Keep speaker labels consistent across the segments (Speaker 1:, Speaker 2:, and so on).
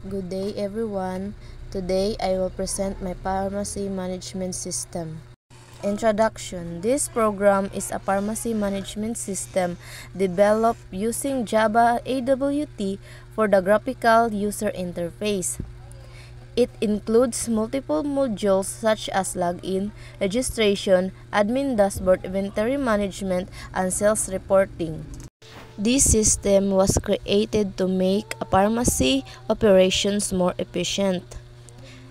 Speaker 1: Good day everyone. Today I will present my pharmacy management system. Introduction. This program is a pharmacy management system developed using Java AWT for the graphical user interface. It includes multiple modules such as login, registration, admin dashboard, inventory management, and sales reporting. This system was created to make a pharmacy operations more efficient.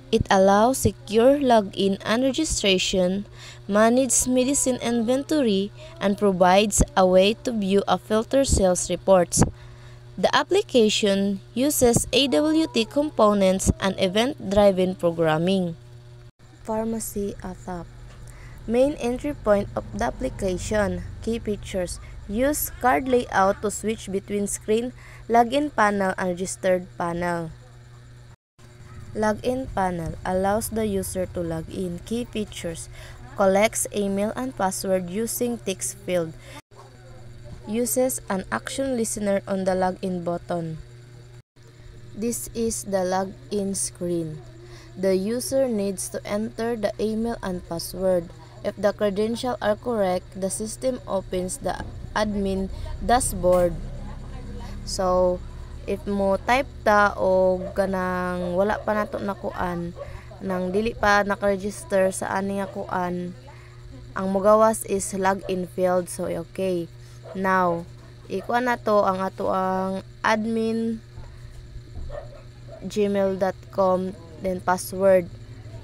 Speaker 1: It allows secure login and registration, manages medicine inventory, and provides a way to view a filter sales reports. The application uses AWT components and event-driven programming. Pharmacy app. Main entry point of the application. Key features. Use card layout to switch between screen, login panel, and registered panel. Login panel allows the user to log in. Key features. Collects email and password using text field. Uses an action listener on the login button. This is the login screen. The user needs to enter the email and password. If the credentials are correct, the system opens the admin dashboard. So, if mo type ta o ganang wala pa nato nakuan, nang dili pa naka-register sa ani nga kuan, ang mogawas is login field. So, okay. Now, ikuan nato ang ato ang admin gmail.com, then password.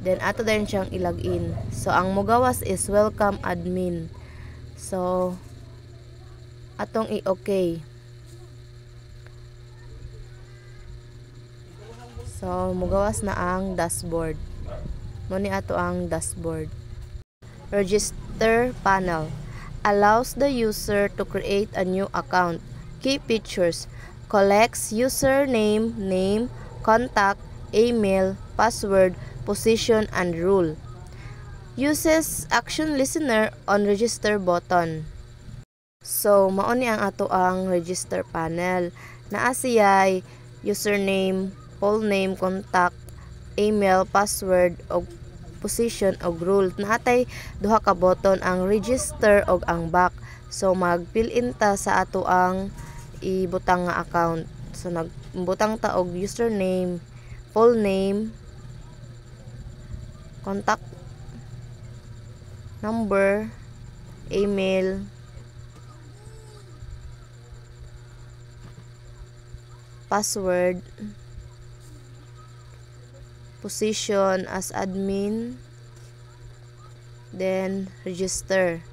Speaker 1: Then, ato din siyang ilagin. So, ang mogawas is welcome admin. So, atong i-okay. So, mogawas na ang dashboard. Muni ato ang dashboard. Register panel. Allows the user to create a new account. Key features. Collects username, name, contact, email, password, position, and rule. Uses action listener on register button. So, mauni ang ato ang register panel. Naa siya'y username, full name, contact, email, password, o position o rule. Naatay duha ka button, ang register o ang back. So, mag-fill in ta sa ato ang ibutang nga account. So, nagbutang ta og username, full name, contact number, email, password, position as admin, then register.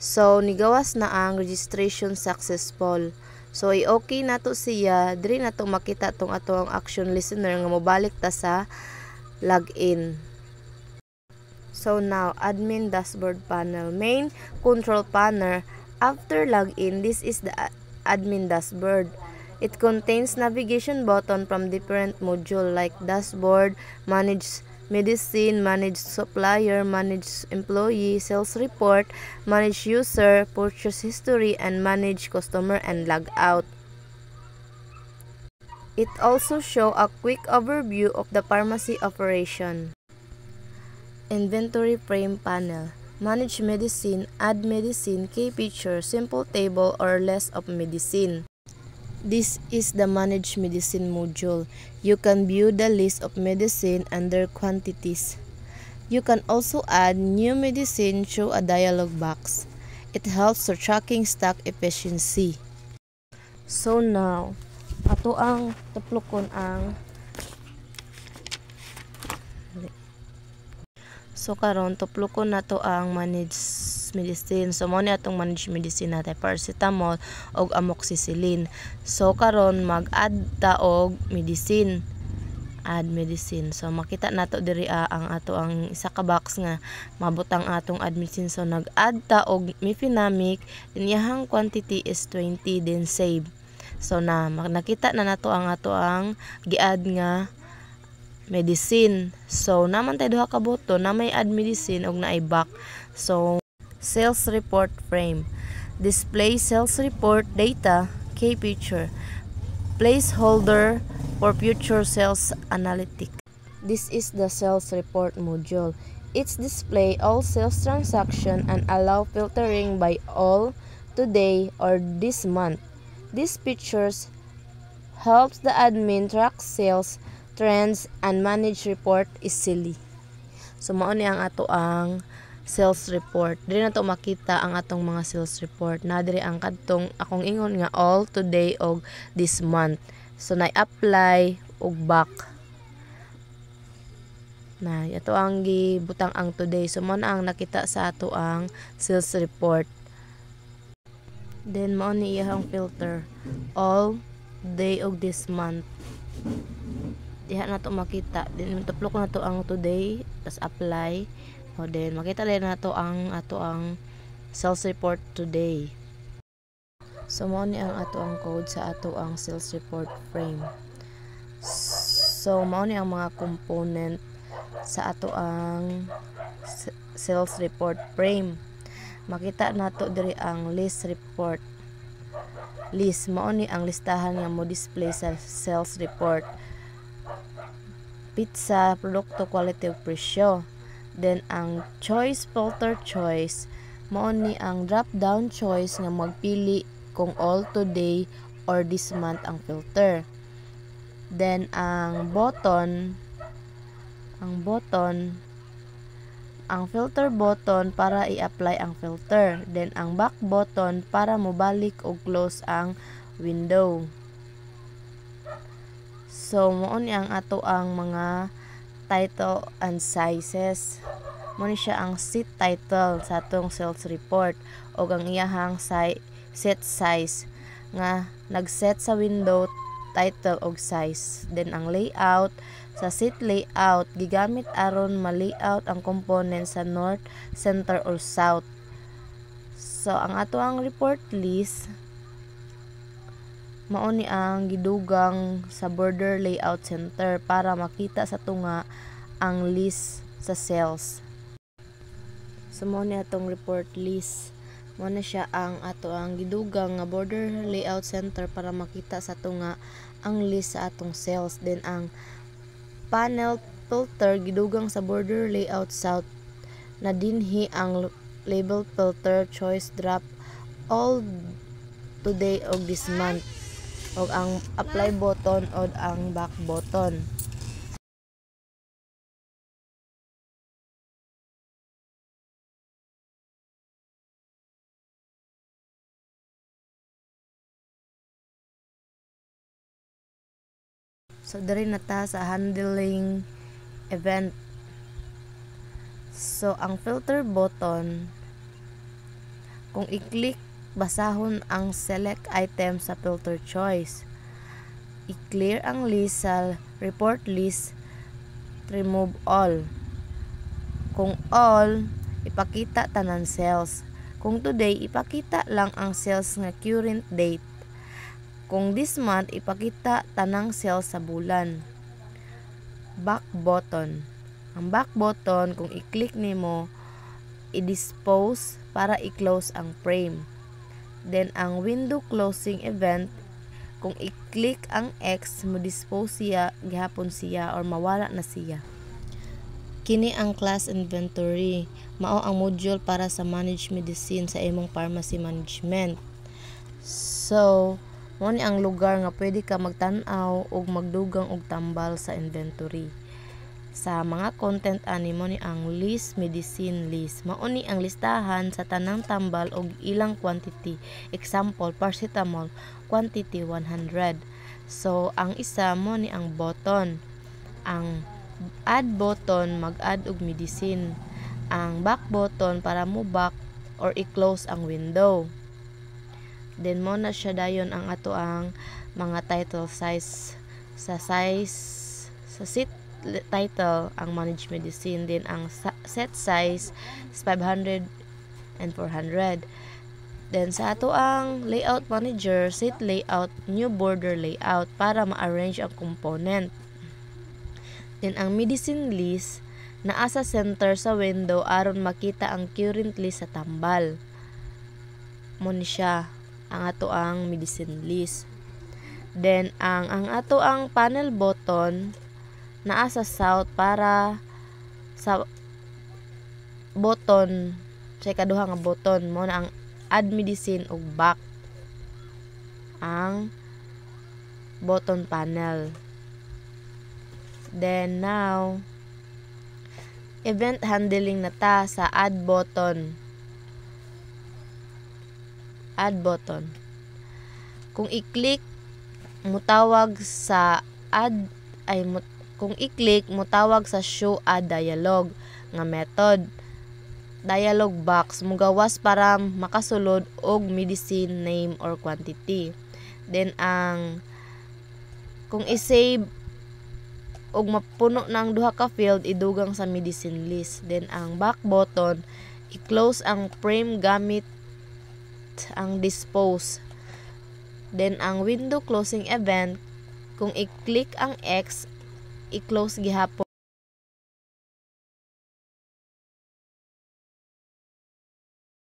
Speaker 1: So, nigawas na ang registration successful. So, i-okay na to siya. Diri na to makita tong ato ang action listener nga mobalik ta sa login. So, now, admin dashboard panel. Main control panel. After login, this is the admin dashboard. It contains navigation button from different module like dashboard, manage medicine, manage supplier, manage employee, sales report, manage user, purchase history, and manage customer and log out. It also shows a quick overview of the pharmacy operation. Inventory frame panel. Manage medicine, add medicine, key feature, simple table or list of medicine. This is the Manage Medicine module. You can view the list of medicine and their quantities. You can also add new medicine through a dialog box. It helps for tracking stock efficiency. So now, ato ang tuplokon ang karon tuplokon nato ang manage medicine. So, mo ni atong manage medicine natin, paracetamol og amoxicillin. So, karon mag-add ta og medicine. Add medicine. So, makita nato diri ang ato ang isa ka box nga mabutang atong add medicine. So, nag-add ta og mefenamic. Then, iyahang quantity is 20. Then, save. So, nakita na nato ang ato ang gi-add nga medicine. So, naman tayo duha ka button na may add medicine og naay back. So, sales report frame. Display sales report data, key feature. Placeholder for future sales analytics. This is the sales report module. It's display all sales transaction and allow filtering by all, today, or this month. These features helps the admin track sales trends and manage report easily. So mao ni ang ato ang sales report. Diri na to makita ang atong mga sales report. Na diri ang kadtong akong ingon nga all, today, og this month. So na-apply og back. Na ito ang gibutang ang today. So mao na ang nakita sa ato ang sales report. Then mao ni iyang filter. All, day, og this month. Diha na to makita. Then tuplok na to ang today, tas apply. O then makita din na to ang ato ang sales report today. So mao ni ang ato ang code sa ato ang sales report frame. So mao ni ang mga component sa ato ang sales report frame. Makita nato diri ang list report. List mao ni ang listahan nga mo display sa sales report. Pizza, produkto, quality ug presyo. Then ang choice filter choice mao ni ang drop down choice nga magpili kung all, today, or this month ang filter. Then ang button ang filter button para i-apply ang filter. Then ang back button para mobalik o close ang window. So mao ni ang ato ang mga title and sizes. Mao ni siya ang set title sa atong sales report o ang iyahang set size nga nag-set sa window title og size. Then ang layout sa set layout gigamit aron ma-layout ang component sa north, center or south. So ang ato ang report list mao ni ang gidugang sa border layout center para makita sa tunga ang list sa cells. So mao ni atong report list. Mao na siya ang ato ang gidugang nga border layout center para makita sa tunga ang list sa atong cells. Then ang panel filter gidugang sa border layout south na dinhi ang label filter choice drop all, today, og this month. Og ang apply button o ang back button. So diri na ta sa handling event. So ang filter button kung i-click basahon ang select item sa filter choice. I-clear ang list sa report list, remove all. Kung all, ipakita tanan cells. Kung today, ipakita lang ang cells nga current date. Kung this month, ipakita tanang cells sa bulan. Back button. Ang back button, kung i-click nimo, i-dispose para i-close ang frame. Then ang window closing event, kung i-click ang X, mo dispose siya, gihapon siya or mawala na siya. Kini ang class inventory. Mao ang module para sa manage medicine sa imong pharmacy management. So, mao ni ang lugar nga pwede ka magtan-aw og magdugang og tambal sa inventory. Sa mga content ani mo ni ang list medicine list. Mao ni ang listahan sa tanang tambal og ilang quantity. Example, paracetamol quantity 100. So ang isa mo ni ang button. Ang add button mag-add og medicine. Ang back button para mo back or i-close ang window. Then mo na siya dayon ang ato ang mga title size sa set title ang manage medicine. Din ang set size is 500 and 400. Then sa ato ang layout manager, set layout, new border layout para ma-arrange ang component. Then ang medicine list naa sa center sa window aron makita ang current list sa tambal. Mo ni siya ang ato ang medicine list. Then ang ato ang panel button naa sa south para sa button sa ikaduha nga button mo na ang add medicine ug back ang button panel. Then now event handling na ta sa add button. Add button. Kung i-click mutawag sa add kung i-click mutawag sa show add dialog nga method. Dialog box mugawas para makasulod og medicine name or quantity. Then kung i-save og mapuno na ang duha ka field idugang sa medicine list. Then ang back button i-close ang frame gamit ang dispose. Then ang window closing event kung i-click ang X i-close gihapon